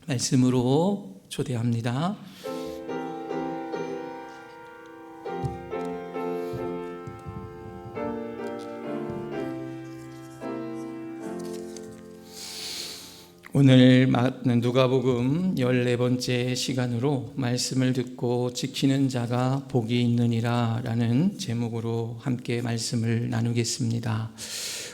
말씀으로 초대합니다. 오늘 누가복음 14번째 시간으로 말씀을 듣고 지키는 자가 복이 있느니라 라는 제목으로 함께 말씀을 나누겠습니다.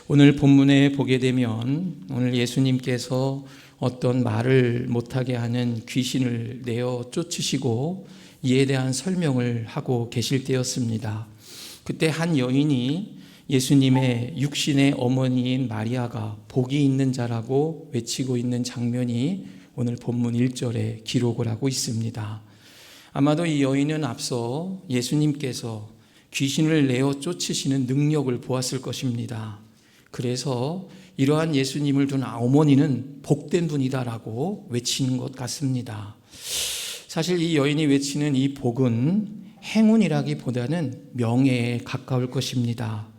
오늘 본문에 보게 되면 오늘 예수님께서 어떤 말을 못하게 하는 귀신을 내어 쫓으시고 이에 대한 설명을 하고 계실 때였습니다. 그때 한 여인이 예수님의 육신의 어머니인 마리아가 복이 있는 자라고 외치고 있는 장면이 오늘 본문 1절에 기록을 하고 있습니다. 아마도 이 여인은 앞서 예수님께서 귀신을 내어 쫓으시는 능력을 보았을 것입니다. 그래서 이러한 예수님을 둔 어머니는 복된 분이다라고 외치는 것 같습니다. 사실 이 여인이 외치는 이 복은 행운이라기보다는 명예에 가까울 것입니다.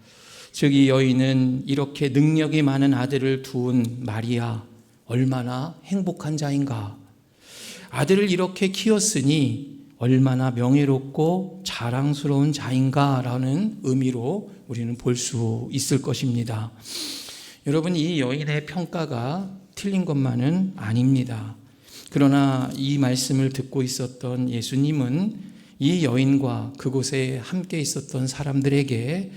즉 이 여인은 이렇게 능력이 많은 아들을 둔 마리아, 얼마나 행복한 자인가. 아들을 이렇게 키웠으니 얼마나 명예롭고 자랑스러운 자인가라는 의미로 우리는 볼 수 있을 것입니다. 여러분, 이 여인의 평가가 틀린 것만은 아닙니다. 그러나 이 말씀을 듣고 있었던 예수님은 이 여인과 그곳에 함께 있었던 사람들에게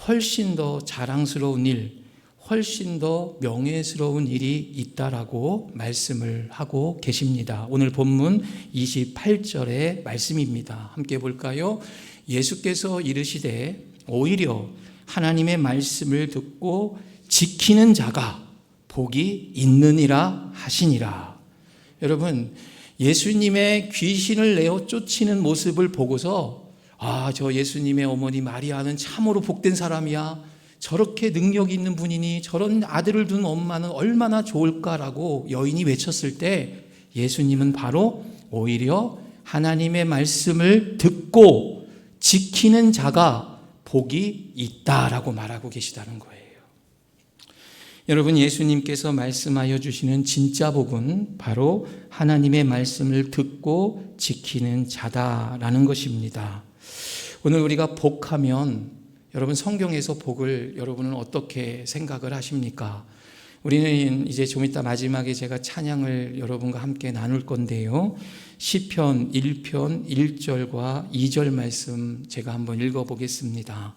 훨씬 더 자랑스러운 일, 훨씬 더 명예스러운 일이 있다라고 말씀을 하고 계십니다. 오늘 본문 28절의 말씀입니다. 함께 볼까요? 예수께서 이르시되 오히려 하나님의 말씀을 듣고 지키는 자가 복이 있느니라 하시니라. 여러분, 예수님의 귀신을 내어 쫓치는 모습을 보고서 저 예수님의 어머니 마리아는 참으로 복된 사람이야. 저렇게 능력이 있는 분이니 저런 아들을 둔 엄마는 얼마나 좋을까라고 여인이 외쳤을 때 예수님은 바로 오히려 하나님의 말씀을 듣고 지키는 자가 복이 있다라고 말하고 계시다는 거예요. 여러분, 예수님께서 말씀하여 주시는 진짜 복은 바로 하나님의 말씀을 듣고 지키는 자다라는 것입니다. 오늘 우리가 복하면 여러분, 성경에서 복을 여러분은 어떻게 생각을 하십니까? 우리는 이제 좀 이따 마지막에 제가 찬양을 여러분과 함께 나눌 건데요. 시편 1편 1절과 2절 말씀 제가 한번 읽어보겠습니다.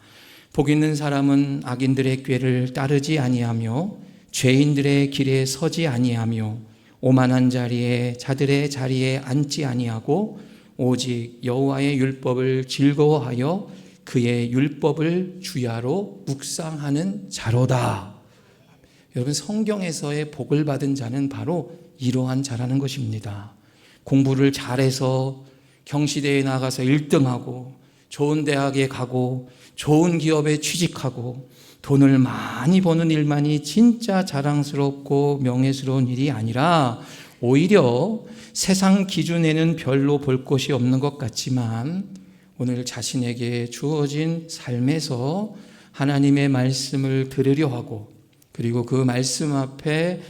복 있는 사람은 악인들의 꾀를 따르지 아니하며 죄인들의 길에 서지 아니하며 오만한 자들의 자리에 앉지 아니하고 오직 여호와의 율법을 즐거워하여 그의 율법을 주야로 묵상하는 자로다. 여러분, 성경에서의 복을 받은 자는 바로 이러한 자라는 것입니다. 공부를 잘해서 경시대회에 나가서 1등하고 좋은 대학에 가고 좋은 기업에 취직하고 돈을 많이 버는 일만이 진짜 자랑스럽고 명예스러운 일이 아니라 오히려 세상 기준에는 별로 볼 것이 없는 것 같지만 오늘 자신에게 주어진 삶에서 하나님의 말씀을 들으려 하고 그리고 그 말씀 앞에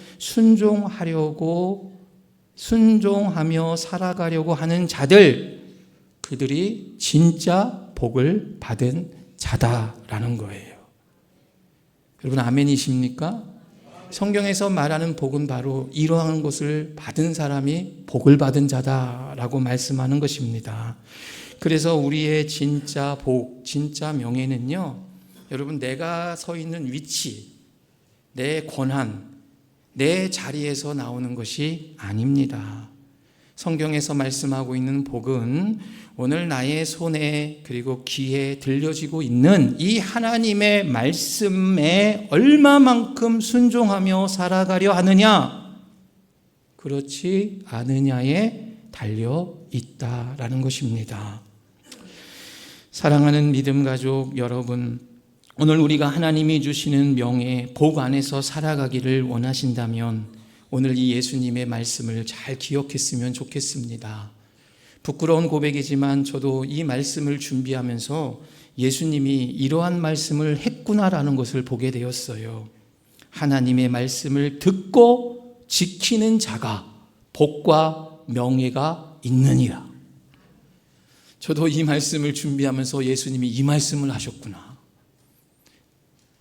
순종하며 살아가려고 하는 자들, 그들이 진짜 복을 받은 자다라는 거예요. 여러분, 아멘이십니까? 성경에서 말하는 복은 바로 이러한 것을 받은 사람이 복을 받은 자다라고 말씀하는 것입니다. 그래서 우리의 진짜 복, 진짜 명예는요, 여러분, 내가 서 있는 위치, 내 권한, 내 자리에서 나오는 것이 아닙니다. 성경에서 말씀하고 있는 복은 오늘 나의 손에 그리고 귀에 들려지고 있는 이 하나님의 말씀에 얼마만큼 순종하며 살아가려 하느냐, 그렇지 않느냐에 달려 있다라는 것입니다. 사랑하는 믿음 가족 여러분, 오늘 우리가 하나님이 주시는 명예, 복 안에서 살아가기를 원하신다면 오늘 이 예수님의 말씀을 잘 기억했으면 좋겠습니다. 부끄러운 고백이지만 저도 이 말씀을 준비하면서 예수님이 이러한 말씀을 했구나라는 것을 보게 되었어요. 하나님의 말씀을 듣고 지키는 자가 복과 명예가 있느니라. 저도 이 말씀을 준비하면서 예수님이 이 말씀을 하셨구나.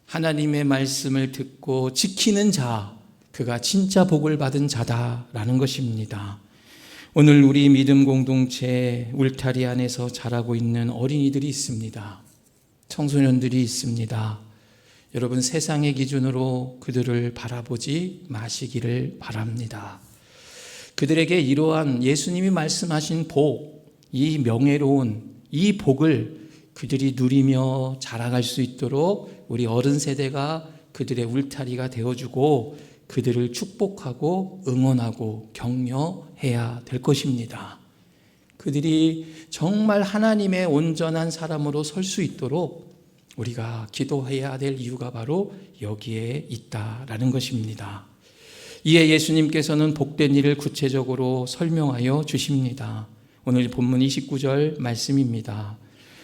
하나님의 말씀을 듣고 지키는 자, 그가 진짜 복을 받은 자다라는 것입니다. 오늘 우리 믿음 공동체 울타리 안에서 자라고 있는 어린이들이 있습니다. 청소년들이 있습니다. 여러분, 세상의 기준으로 그들을 바라보지 마시기를 바랍니다. 그들에게 이러한 예수님이 말씀하신 복, 이 명예로운 이 복을 그들이 누리며 자라갈 수 있도록 우리 어른 세대가 그들의 울타리가 되어주고 그들을 축복하고 응원하고 격려해야 될 것입니다. 그들이 정말 하나님의 온전한 사람으로 설 수 있도록 우리가 기도해야 될 이유가 바로 여기에 있다라는 것입니다. 이에 예수님께서는 복된 일을 구체적으로 설명하여 주십니다. 오늘 본문 29절 말씀입니다.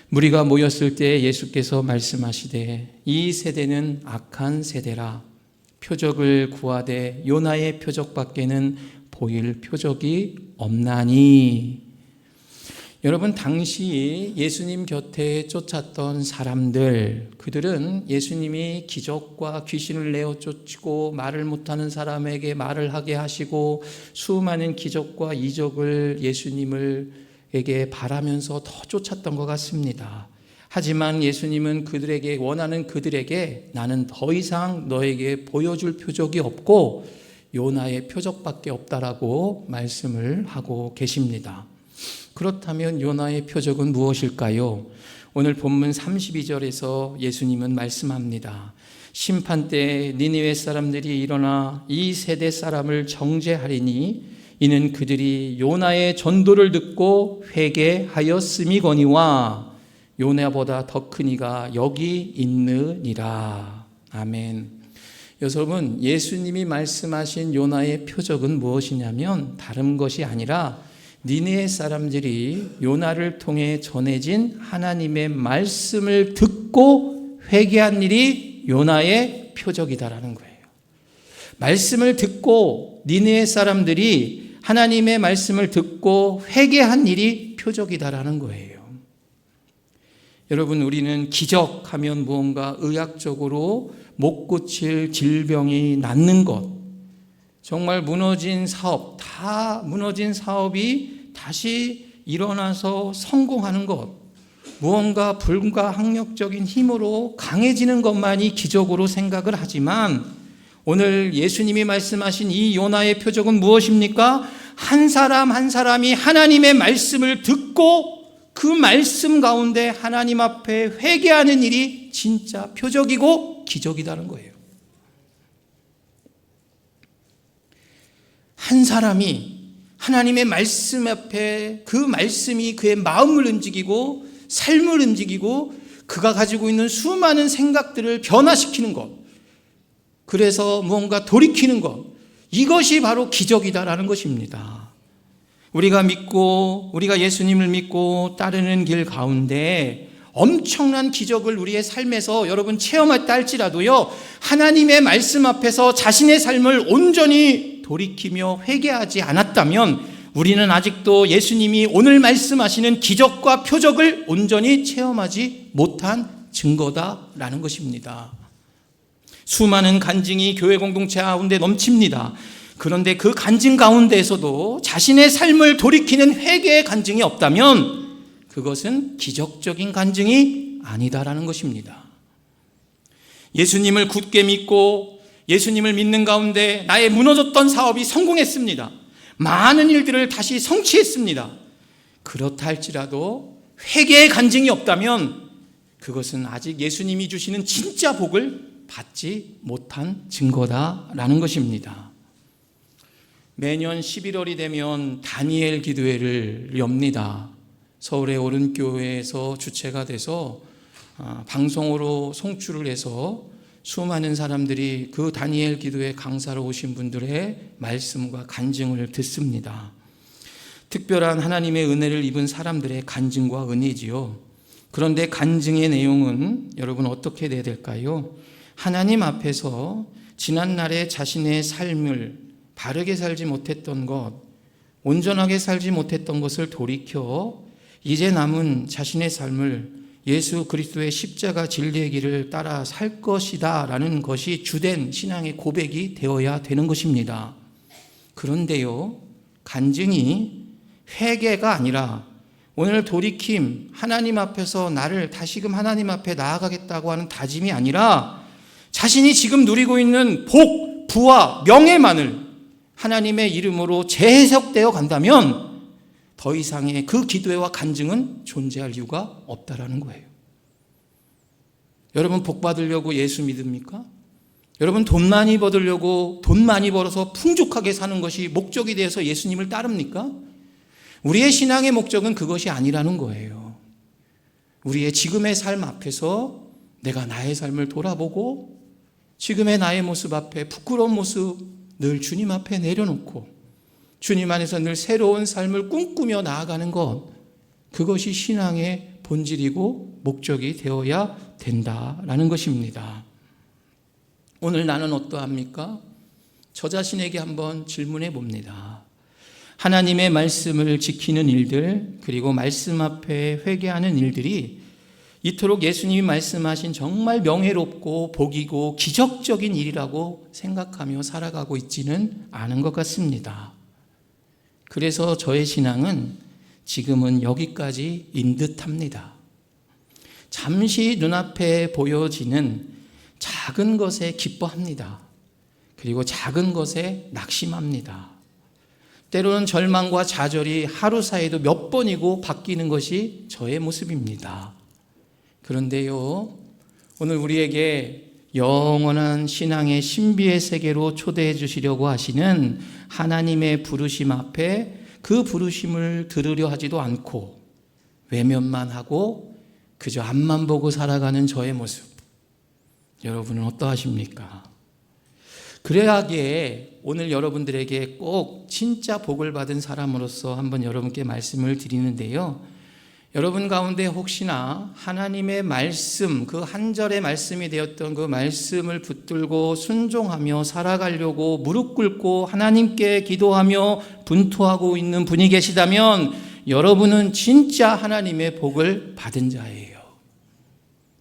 무리가 모였을 때 예수께서 말씀하시되 이 세대는 악한 세대라. 표적을 구하되 요나의 표적밖에는 보일 표적이 없나니. 여러분, 당시 예수님 곁에 쫓았던 사람들, 그들은 예수님이 기적과 귀신을 내어 쫓고 말을 못하는 사람에게 말을 하게 하시고 수많은 기적과 이적을 예수님에게 바라면서 더 쫓았던 것 같습니다. 하지만 예수님은 그들에게, 원하는 그들에게 나는 더 이상 너에게 보여줄 표적이 없고 요나의 표적밖에 없다라고 말씀을 하고 계십니다. 그렇다면 요나의 표적은 무엇일까요? 오늘 본문 32절에서 예수님은 말씀합니다. 심판 때 니느웨 사람들이 일어나 이 세대 사람을 정죄하리니 이는 그들이 요나의 전도를 듣고 회개하였음이거니와 요나보다 더 큰 이가 여기 있느니라. 아멘. 여러분, 예수님이 말씀하신 요나의 표적은 무엇이냐면 다른 것이 아니라 니느웨 사람들이 요나를 통해 전해진 하나님의 말씀을 듣고 회개한 일이 요나의 표적이다라는 거예요. 말씀을 듣고 니느웨 사람들이 하나님의 말씀을 듣고 회개한 일이 표적이다라는 거예요. 여러분, 우리는 기적하면 무언가 의학적으로 못 고칠 질병이 낫는 것, 정말 무너진 사업, 다 무너진 사업이 다시 일어나서 성공하는 것, 무언가 불가항력적인 힘으로 강해지는 것만이 기적으로 생각을 하지만 오늘 예수님이 말씀하신 이 요나의 표적은 무엇입니까? 한 사람 한 사람이 하나님의 말씀을 듣고 그 말씀 가운데 하나님 앞에 회개하는 일이 진짜 표적이고 기적이다는 거예요. 한 사람이 하나님의 말씀 앞에 그 말씀이 그의 마음을 움직이고 삶을 움직이고 그가 가지고 있는 수많은 생각들을 변화시키는 것, 그래서 무언가 돌이키는 것, 이것이 바로 기적이다라는 것입니다. 우리가 믿고 우리가 예수님을 믿고 따르는 길 가운데 엄청난 기적을 우리의 삶에서 여러분 체험했다 할지라도요, 하나님의 말씀 앞에서 자신의 삶을 온전히 돌이키며 회개하지 않았다면 우리는 아직도 예수님이 오늘 말씀하시는 기적과 표적을 온전히 체험하지 못한 증거다라는 것입니다. 수많은 간증이 교회 공동체 가운데 넘칩니다. 그런데 그 간증 가운데에서도 자신의 삶을 돌이키는 회개의 간증이 없다면 그것은 기적적인 간증이 아니다라는 것입니다. 예수님을 굳게 믿고 예수님을 믿는 가운데 나의 무너졌던 사업이 성공했습니다. 많은 일들을 다시 성취했습니다. 그렇다 할지라도 회개의 간증이 없다면 그것은 아직 예수님이 주시는 진짜 복을 받지 못한 증거다라는 것입니다. 매년 11월이 되면 다니엘 기도회를 엽니다. 서울의 오른교회에서 주체가 돼서 방송으로 송출을 해서 수많은 사람들이 그 다니엘 기도회 강사로 오신 분들의 말씀과 간증을 듣습니다. 특별한 하나님의 은혜를 입은 사람들의 간증과 은혜지요. 그런데 간증의 내용은 여러분 어떻게 돼야 될까요? 하나님 앞에서 지난날에 자신의 삶을 바르게 살지 못했던 것, 온전하게 살지 못했던 것을 돌이켜 이제 남은 자신의 삶을 예수 그리스도의 십자가 진리의 길을 따라 살 것이다 라는 것이 주된 신앙의 고백이 되어야 되는 것입니다. 그런데요, 간증이 회개가 아니라 오늘 돌이킴, 하나님 앞에서 나를 다시금 하나님 앞에 나아가겠다고 하는 다짐이 아니라 자신이 지금 누리고 있는 복, 부와 명예만을 하나님의 이름으로 재해석되어 간다면 더 이상의 그 기도와 간증은 존재할 이유가 없다라는 거예요. 여러분 복 받으려고 예수 믿습니까? 여러분 돈 많이 벌으려고 돈 많이 벌어서 풍족하게 사는 것이 목적이 되어서 예수님을 따릅니까? 우리의 신앙의 목적은 그것이 아니라는 거예요. 우리의 지금의 삶 앞에서 내가 나의 삶을 돌아보고 지금의 나의 모습 앞에 부끄러운 모습 늘 주님 앞에 내려놓고 주님 안에서 늘 새로운 삶을 꿈꾸며 나아가는 것, 그것이 신앙의 본질이고 목적이 되어야 된다라는 것입니다. 오늘 나는 어떠합니까? 저 자신에게 한번 질문해 봅니다. 하나님의 말씀을 지키는 일들, 그리고 말씀 앞에 회개하는 일들이 이토록 예수님이 말씀하신 정말 명예롭고 복이고 기적적인 일이라고 생각하며 살아가고 있지는 않은 것 같습니다. 그래서 저의 신앙은 지금은 여기까지인 듯합니다. 잠시 눈앞에 보여지는 작은 것에 기뻐합니다. 그리고 작은 것에 낙심합니다. 때로는 절망과 좌절이 하루 사이에도 몇 번이고 바뀌는 것이 저의 모습입니다. 그런데요, 오늘 우리에게 영원한 신앙의 신비의 세계로 초대해 주시려고 하시는 하나님의 부르심 앞에 그 부르심을 들으려 하지도 않고 외면만 하고 그저 앞만 보고 살아가는 저의 모습, 여러분은 어떠하십니까? 그래야기에 오늘 여러분들에게 꼭 진짜 복을 받은 사람으로서 한번 여러분께 말씀을 드리는데요, 여러분 가운데 혹시나 하나님의 말씀, 그 한 절의 말씀이 되었던 그 말씀을 붙들고 순종하며 살아가려고 무릎 꿇고 하나님께 기도하며 분투하고 있는 분이 계시다면 여러분은 진짜 하나님의 복을 받은 자예요.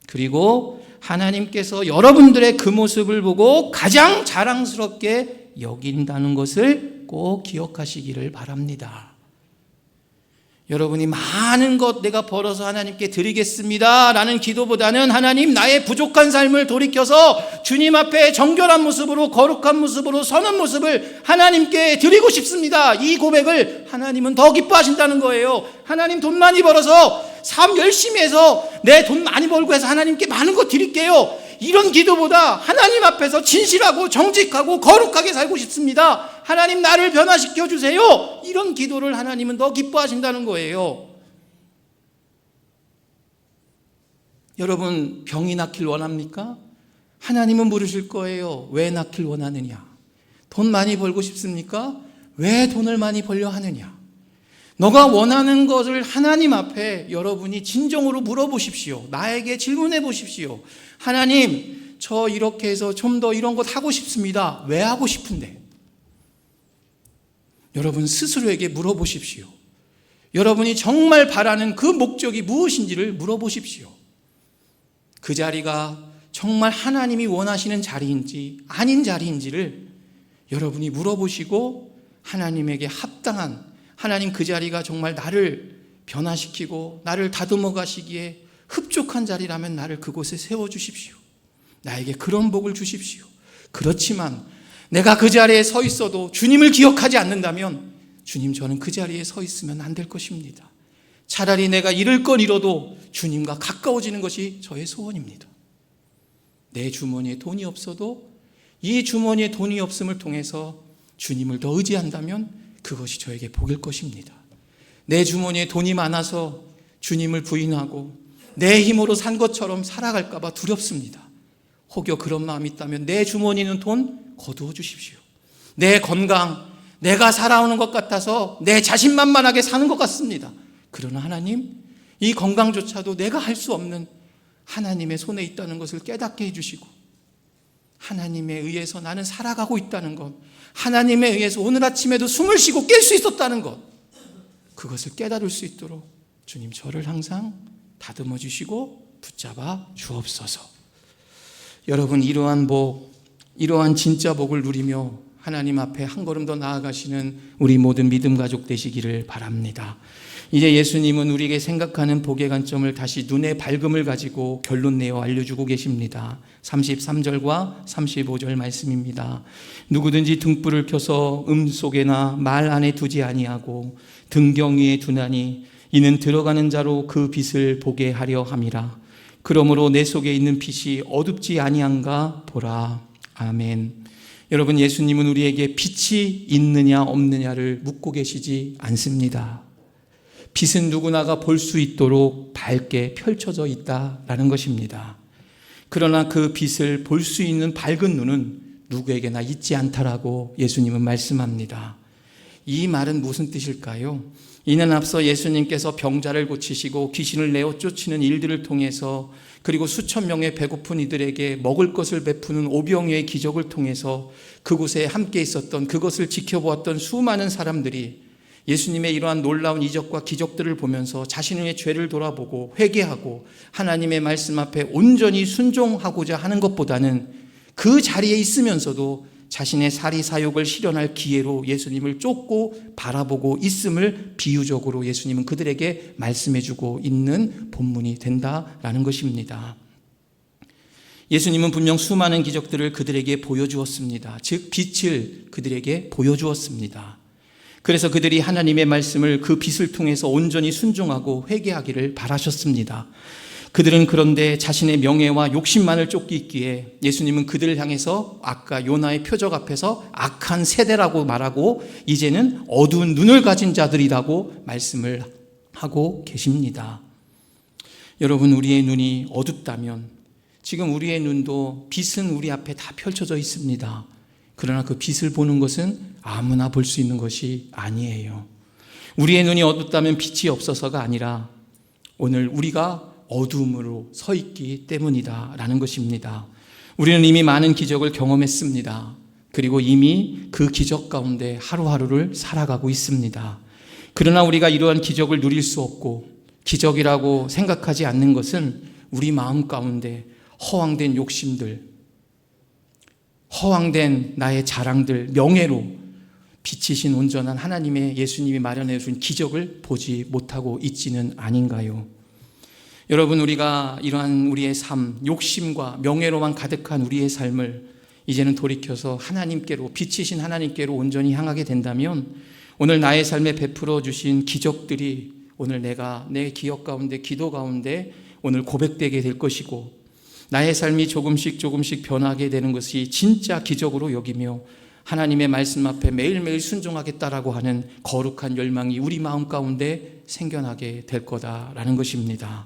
그리고 하나님께서 여러분들의 그 모습을 보고 가장 자랑스럽게 여긴다는 것을 꼭 기억하시기를 바랍니다. 여러분이 많은 것 내가 벌어서 하나님께 드리겠습니다 라는 기도보다는 하나님 나의 부족한 삶을 돌이켜서 주님 앞에 정결한 모습으로 거룩한 모습으로 서는 모습을 하나님께 드리고 싶습니다, 이 고백을 하나님은 더 기뻐하신다는 거예요. 하나님 돈 많이 벌어서 삶 열심히 해서 내 돈 많이 벌고 해서 하나님께 많은 것 드릴게요, 이런 기도보다 하나님 앞에서 진실하고 정직하고 거룩하게 살고 싶습니다, 하나님 나를 변화시켜 주세요, 이런 기도를 하나님은 더 기뻐하신다는 거예요. 여러분 병이 낫길 원합니까? 하나님은 물으실 거예요. 왜 낫길 원하느냐? 돈 많이 벌고 싶습니까? 왜 돈을 많이 벌려 하느냐? 너가 원하는 것을 하나님 앞에 여러분이 진정으로 물어보십시오. 나에게 질문해 보십시오. 하나님, 저 이렇게 해서 좀 더 이런 것 하고 싶습니다. 왜 하고 싶은데? 여러분 스스로에게 물어보십시오. 여러분이 정말 바라는 그 목적이 무엇인지를 물어보십시오. 그 자리가 정말 하나님이 원하시는 자리인지 아닌 자리인지를 여러분이 물어보시고 하나님에게 합당한, 하나님 그 자리가 정말 나를 변화시키고 나를 다듬어 가시기에 흡족한 자리라면 나를 그곳에 세워주십시오. 나에게 그런 복을 주십시오. 그렇지만 내가 그 자리에 서 있어도 주님을 기억하지 않는다면 주님, 저는 그 자리에 서 있으면 안 될 것입니다. 차라리 내가 잃을 건 잃어도 주님과 가까워지는 것이 저의 소원입니다. 내 주머니에 돈이 없어도 이 주머니에 돈이 없음을 통해서 주님을 더 의지한다면 그것이 저에게 복일 것입니다. 내 주머니에 돈이 많아서 주님을 부인하고 내 힘으로 산 것처럼 살아갈까 봐 두렵습니다. 혹여 그런 마음이 있다면 내 주머니는 돈 거두어 주십시오. 내 건강, 내가 살아오는 것 같아서 내 자신만만하게 사는 것 같습니다. 그러나 하나님, 이 건강조차도 내가 할 수 없는 하나님의 손에 있다는 것을 깨닫게 해주시고 하나님에 의해서 나는 살아가고 있다는 것, 하나님에 의해서 오늘 아침에도 숨을 쉬고 깰 수 있었다는 것, 그것을 깨달을 수 있도록 주님 저를 항상 다듬어 주시고 붙잡아 주옵소서. 여러분, 이러한 복, 이러한 진짜 복을 누리며 하나님 앞에 한 걸음 더 나아가시는 우리 모든 믿음 가족 되시기를 바랍니다. 이제 예수님은 우리에게 생각하는 복의 관점을 다시 눈의 밝음을 가지고 결론 내어 알려주고 계십니다. 33절과 35절 말씀입니다. 누구든지 등불을 켜서 속에나 말 안에 두지 아니하고 등경 위에 두나니 이는 들어가는 자로 그 빛을 보게 하려 함이라. 그러므로 내 속에 있는 빛이 어둡지 아니한가 보라. 아멘. 여러분, 예수님은 우리에게 빛이 있느냐 없느냐를 묻고 계시지 않습니다. 빛은 누구나가 볼 수 있도록 밝게 펼쳐져 있다라는 것입니다. 그러나 그 빛을 볼 수 있는 밝은 눈은 누구에게나 있지 않다라고 예수님은 말씀합니다. 이 말은 무슨 뜻일까요? 이는 앞서 예수님께서 병자를 고치시고 귀신을 내어 쫓는 일들을 통해서, 그리고 수천 명의 배고픈 이들에게 먹을 것을 베푸는 오병이어의 기적을 통해서 그곳에 함께 있었던, 그것을 지켜보았던 수많은 사람들이 예수님의 이러한 놀라운 이적과 기적들을 보면서 자신의 죄를 돌아보고 회개하고 하나님의 말씀 앞에 온전히 순종하고자 하는 것보다는 그 자리에 있으면서도 자신의 사리사욕을 실현할 기회로 예수님을 쫓고 바라보고 있음을 비유적으로 예수님은 그들에게 말씀해주고 있는 본문이 된다라는 것입니다. 예수님은 분명 수많은 기적들을 그들에게 보여주었습니다. 즉 빛을 그들에게 보여주었습니다. 그래서 그들이 하나님의 말씀을, 그 빛을 통해서 온전히 순종하고 회개하기를 바라셨습니다. 그들은 그런데 자신의 명예와 욕심만을 쫓기 있기에 예수님은 그들을 향해서 아까 요나의 표적 앞에서 악한 세대라고 말하고 이제는 어두운 눈을 가진 자들이라고 말씀을 하고 계십니다. 여러분, 우리의 눈이 어둡다면 지금 우리의 눈도 빛은 우리 앞에 다 펼쳐져 있습니다. 그러나 그 빛을 보는 것은 아무나 볼 수 있는 것이 아니에요. 우리의 눈이 어둡다면 빛이 없어서가 아니라 오늘 우리가 어두움으로 서 있기 때문이다라는 것입니다. 우리는 이미 많은 기적을 경험했습니다. 그리고 이미 그 기적 가운데 하루하루를 살아가고 있습니다. 그러나 우리가 이러한 기적을 누릴 수 없고 기적이라고 생각하지 않는 것은 우리 마음 가운데 허황된 욕심들, 허황된 나의 자랑들, 명예로 빛이신 온전한 하나님의 예수님이 마련해 준 기적을 보지 못하고 있지는 아닌가요? 여러분, 우리가 이러한 우리의 삶, 욕심과 명예로만 가득한 우리의 삶을 이제는 돌이켜서 하나님께로, 빛이신 하나님께로 온전히 향하게 된다면 오늘 나의 삶에 베풀어 주신 기적들이 오늘 내가 내 기억 가운데, 기도 가운데 오늘 고백되게 될 것이고, 나의 삶이 조금씩 변하게 되는 것이 진짜 기적으로 여기며 하나님의 말씀 앞에 매일매일 순종하겠다라고 하는 거룩한 열망이 우리 마음 가운데 생겨나게 될 거다라는 것입니다.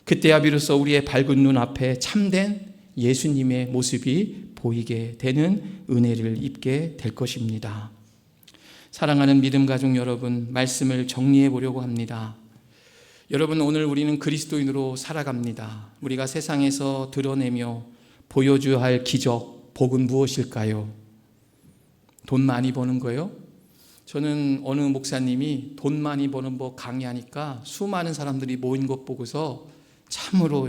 그때야 비로소 우리의 밝은 눈 앞에 참된 예수님의 모습이 보이게 되는 은혜를 입게 될 것입니다. 사랑하는 믿음 가족 여러분, 말씀을 정리해 보려고 합니다. 여러분, 오늘 우리는 그리스도인으로 살아갑니다. 우리가 세상에서 드러내며 보여줘야 할 기적, 복은 무엇일까요? 돈 많이 버는 거요? 저는 어느 목사님이 돈 많이 버는 법 강의하니까 수많은 사람들이 모인 것 보고서 참으로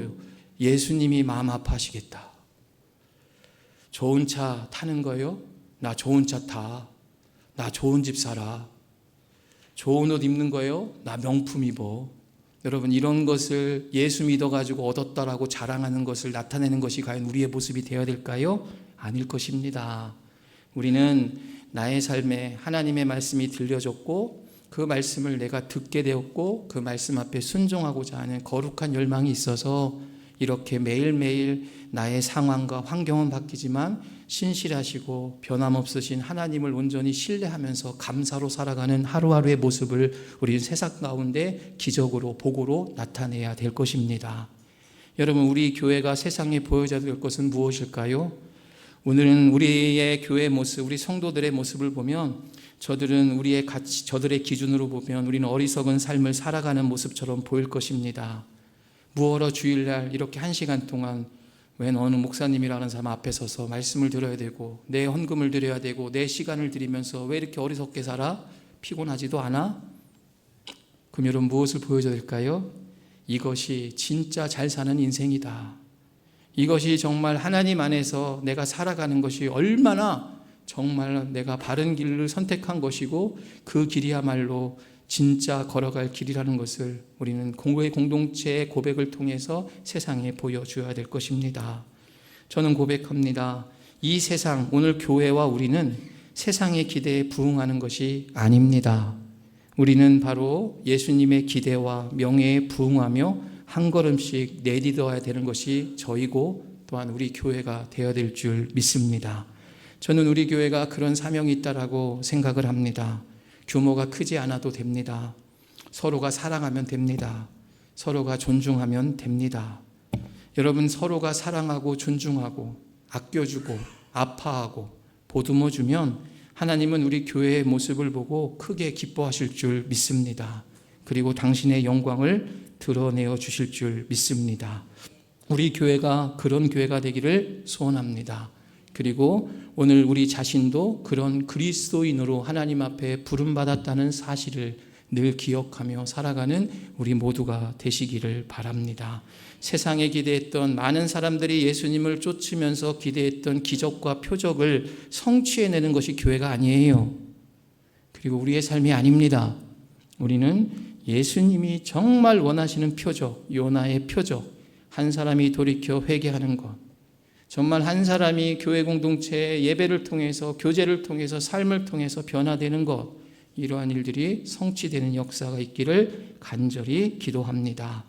예수님이 마음 아파하시겠다. 좋은 차 타는 거요? 나 좋은 차 타. 나 좋은 집 살아. 좋은 옷 입는 거요? 나 명품 입어. 여러분, 이런 것을 예수 믿어가지고 얻었다라고 자랑하는 것을 나타내는 것이 과연 우리의 모습이 되어야 될까요? 아닐 것입니다. 우리는 나의 삶에 하나님의 말씀이 들려졌고 그 말씀을 내가 듣게 되었고 그 말씀 앞에 순종하고자 하는 거룩한 열망이 있어서 이렇게 매일매일 나의 상황과 환경은 바뀌지만 신실하시고 변함없으신 하나님을 온전히 신뢰하면서 감사로 살아가는 하루하루의 모습을 우리는 세상 가운데 기적으로, 복으로 나타내야 될 것입니다. 여러분, 우리 교회가 세상에 보여줘야 될 것은 무엇일까요? 오늘은 우리의 교회 모습, 우리 성도들의 모습을 보면 저들은 우리의 가치, 저들의 기준으로 보면 우리는 어리석은 삶을 살아가는 모습처럼 보일 것입니다. 무엇으로 주일날 이렇게 1시간 동안 웬 어느 목사님이라는 사람 앞에 서서 말씀을 들어야 되고 내 헌금을 드려야 되고 내 시간을 드리면서 왜 이렇게 어리석게 살아? 피곤하지도 않아? 그럼 여러분 무엇을 보여줘야 될까요? 이것이 진짜 잘 사는 인생이다. 이것이 정말 하나님 안에서 내가 살아가는 것이 얼마나 정말 내가 바른 길을 선택한 것이고 그 길이야말로 진짜 걸어갈 길이라는 것을 우리는 공고의 공동체의 고백을 통해서 세상에 보여줘야 될 것입니다. 저는 고백합니다. 이 세상, 오늘 교회와 우리는 세상의 기대에 부응하는 것이 아닙니다. 우리는 바로 예수님의 기대와 명예에 부응하며 한 걸음씩 내딛어야 되는 것이 저희고 또한 우리 교회가 되어야 될 줄 믿습니다. 저는 우리 교회가 그런 사명이 있다라고 생각을 합니다. 규모가 크지 않아도 됩니다. 서로가 사랑하면 됩니다. 서로가 존중하면 됩니다. 여러분, 서로가 사랑하고 존중하고 아껴주고 아파하고 보듬어주면 하나님은 우리 교회의 모습을 보고 크게 기뻐하실 줄 믿습니다. 그리고 당신의 영광을 드러내어 주실 줄 믿습니다. 우리 교회가 그런 교회가 되기를 소원합니다. 그리고 오늘 우리 자신도 그런 그리스도인으로 하나님 앞에 부름받았다는 사실을 늘 기억하며 살아가는 우리 모두가 되시기를 바랍니다. 세상에 기대했던 많은 사람들이 예수님을 쫓으면서 기대했던 기적과 표적을 성취해내는 것이 교회가 아니에요. 그리고 우리의 삶이 아닙니다. 우리는 예수님이 정말 원하시는 표적, 요나의 표적, 한 사람이 돌이켜 회개하는 것, 정말 한 사람이 교회 공동체의 예배를 통해서 교제를 통해서 삶을 통해서 변화되는 것, 이러한 일들이 성취되는 역사가 있기를 간절히 기도합니다.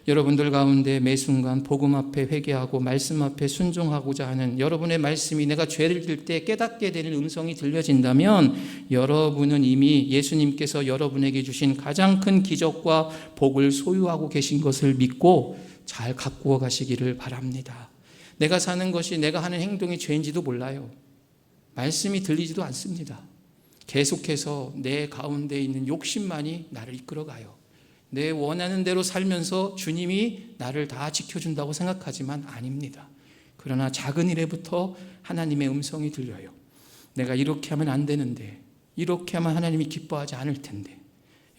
여러분들 가운데 매 순간 복음 앞에 회개하고 말씀 앞에 순종하고자 하는 여러분의 말씀이 내가 죄를 질 때 깨닫게 되는 음성이 들려진다면 여러분은 이미 예수님께서 여러분에게 주신 가장 큰 기적과 복을 소유하고 계신 것을 믿고 잘 가꾸어 가시기를 바랍니다. 내가 사는 것이 내가 하는 행동이 죄인지도 몰라요. 말씀이 들리지도 않습니다. 계속해서 내 가운데 있는 욕심만이 나를 이끌어가요. 내 원하는 대로 살면서 주님이 나를 다 지켜준다고 생각하지만 아닙니다. 그러나 작은 일에부터 하나님의 음성이 들려요. 내가 이렇게 하면 안 되는데, 이렇게 하면 하나님이 기뻐하지 않을 텐데.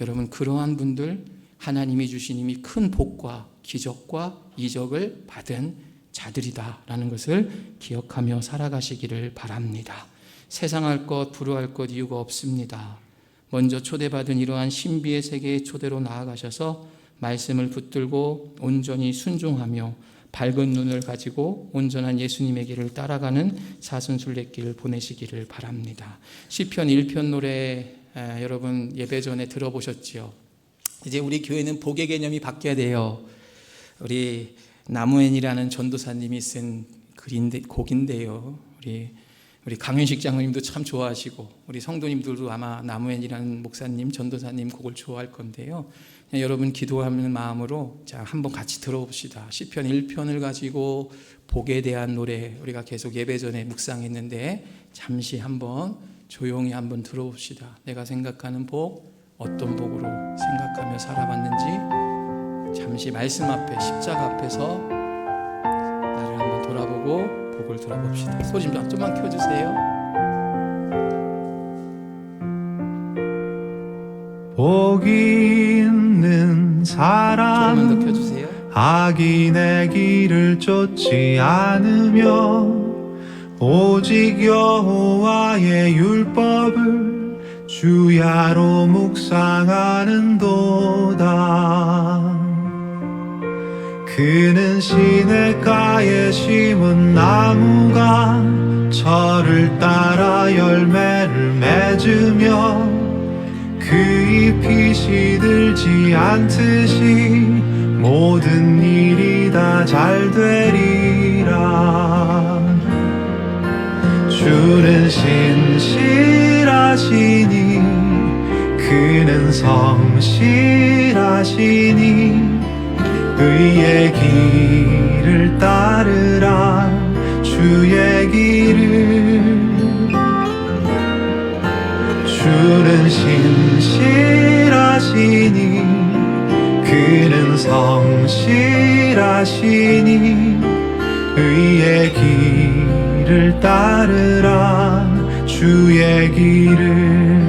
여러분, 그러한 분들 하나님이 주신 이미 큰 복과 기적과 이적을 받은 자들이다라는 것을 기억하며 살아가시기를 바랍니다. 세상할 것, 부러워할 것 이유가 없습니다. 먼저 초대받은 이러한 신비의 세계의 초대로 나아가셔서 말씀을 붙들고 온전히 순종하며 밝은 눈을 가지고 온전한 예수님의 길을 따라가는 사순순례길을 보내시기를 바랍니다. 시편 1편 노래 여러분 예배 전에 들어보셨지요? 이제 우리 교회는 복의 개념이 바뀌어야 돼요. 우리 나무엔이라는 전도사님이 쓴 곡인데요. 우리 강윤식 장로님도 참 좋아하시고 우리 성도님들도 아마 나무엔이라는 목사님, 전도사님 곡을 좋아할 건데요. 여러분 기도하는 마음으로 자 한번 같이 들어봅시다. 시편 1편을 가지고 복에 대한 노래 우리가 계속 예배 전에 묵상했는데 잠시 한번 조용히 한번 들어봅시다. 내가 생각하는 복, 어떤 복으로 생각하며 살아봤는지 잠시 말씀 앞에 십자가 앞에서 나를 한번 돌아보고 복을 돌아봅시다. 소리 좀만 켜주세요. 복이 있는 사람 조금만 더 켜주세요. 악인의 길을 쫓지 않으며 오직 여호와의 율법을 주야로 묵상하는도다. 그는 시냇가에 심은 나무가 철을 따라 열매를 맺으며 그 잎이 시들지 않듯이 모든 일이 다 잘 되리라. 주는 신실하시니 그는 성실하시니 의의 길을 따르라. 주의 길을 주는 신실하시니 그는 성실하시니 의의 길을 따르라 주의 길을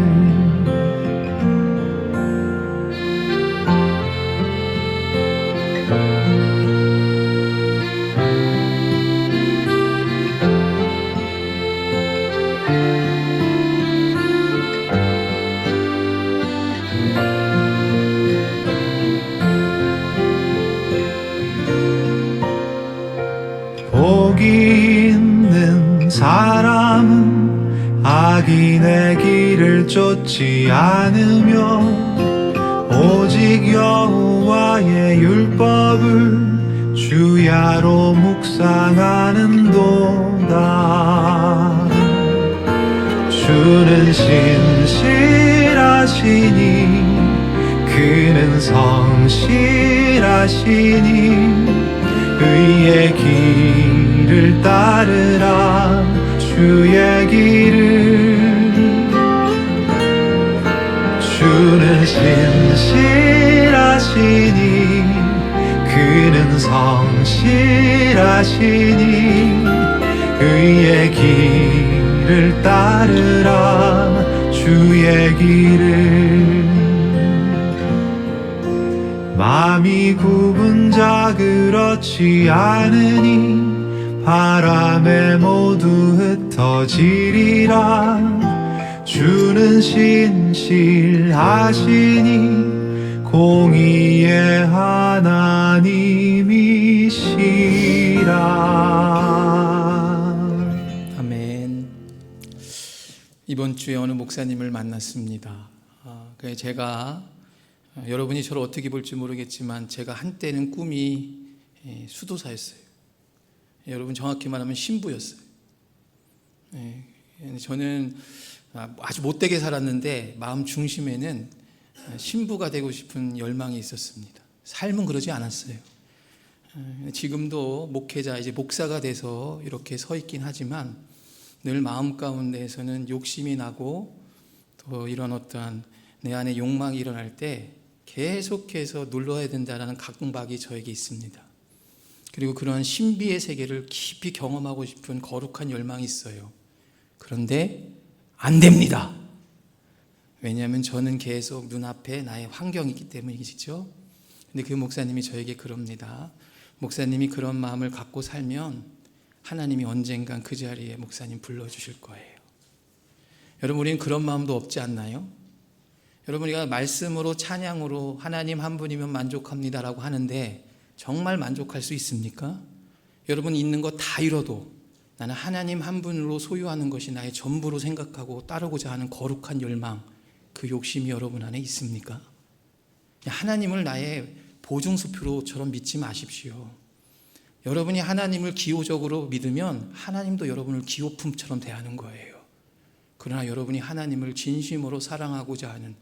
복이 있는 사람은 악인의 길을 쫓지 않으며 오직 여호와의 율법을 주야로 묵상하는도다. 주는 신실하시니 그는 성실하시니 의의 길을 따르라 주의 길을 주는 신실하시니 그는 성실하시니 의의 길을 따르라 주의 길을 마음이 굽은 자 그렇지 않으니 바람에 모두 흩어지리라. 주는 신실하시니 공의의 하나님이시라. 아멘. 이번 주에 어느 목사님을 만났습니다. 그래서 제가 여러분이 저를 어떻게 볼지 모르겠지만 제가 한때는 꿈이 수도사였어요. 여러분 정확히 말하면 신부였어요. 저는 아주 못되게 살았는데 마음 중심에는 신부가 되고 싶은 열망이 있었습니다. 삶은 그러지 않았어요. 지금도 목회자 이제 목사가 돼서 이렇게 서 있긴 하지만 늘 마음 가운데에서는 욕심이 나고 또 이런 어떠한 내 안에 욕망이 일어날 때 계속해서 눌러야 된다는 각박이 저에게 있습니다. 그리고 그런 신비의 세계를 깊이 경험하고 싶은 거룩한 열망이 있어요. 그런데 안 됩니다. 왜냐하면 저는 계속 눈앞에 나의 환경이 있기 때문이죠. 근데 그 목사님이 저에게 그럽니다. 목사님이 그런 마음을 갖고 살면 하나님이 언젠간 그 자리에 목사님 불러주실 거예요. 여러분, 우리는 그런 마음도 없지 않나요? 여러분, 우리가 말씀으로 찬양으로 하나님 한 분이면 만족합니다라고 하는데 정말 만족할 수 있습니까? 여러분, 있는 거 다 잃어도 나는 하나님 한 분으로 소유하는 것이 나의 전부로 생각하고 따르고자 하는 거룩한 열망, 그 욕심이 여러분 안에 있습니까? 하나님을 나의 보증수표로처럼 믿지 마십시오. 여러분이 하나님을 기호적으로 믿으면 하나님도 여러분을 기호품처럼 대하는 거예요. 그러나 여러분이 하나님을 진심으로 사랑하고자 하는,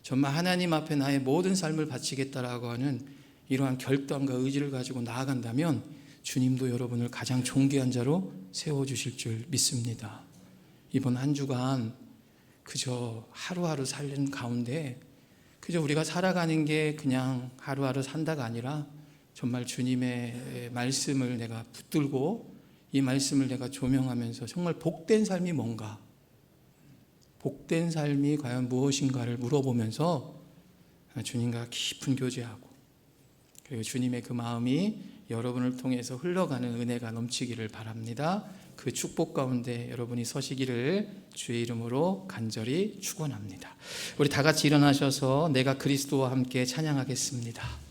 정말 하나님 앞에 나의 모든 삶을 바치겠다라고 하는 이러한 결단과 의지를 가지고 나아간다면 주님도 여러분을 가장 존귀한 자로 세워주실 줄 믿습니다. 이번 한 주간 그저 하루하루 살는 가운데 그저 우리가 살아가는 게 그냥 하루하루 산다가 아니라 정말 주님의 말씀을 내가 붙들고 이 말씀을 내가 조명하면서 정말 복된 삶이 뭔가, 복된 삶이 과연 무엇인가를 물어보면서 주님과 깊은 교제하고, 그리고 주님의 그 마음이 여러분을 통해서 흘러가는 은혜가 넘치기를 바랍니다. 그 축복 가운데 여러분이 서시기를 주의 이름으로 간절히 축원합니다. 우리 다 같이 일어나셔서 내가 그리스도와 함께 찬양하겠습니다.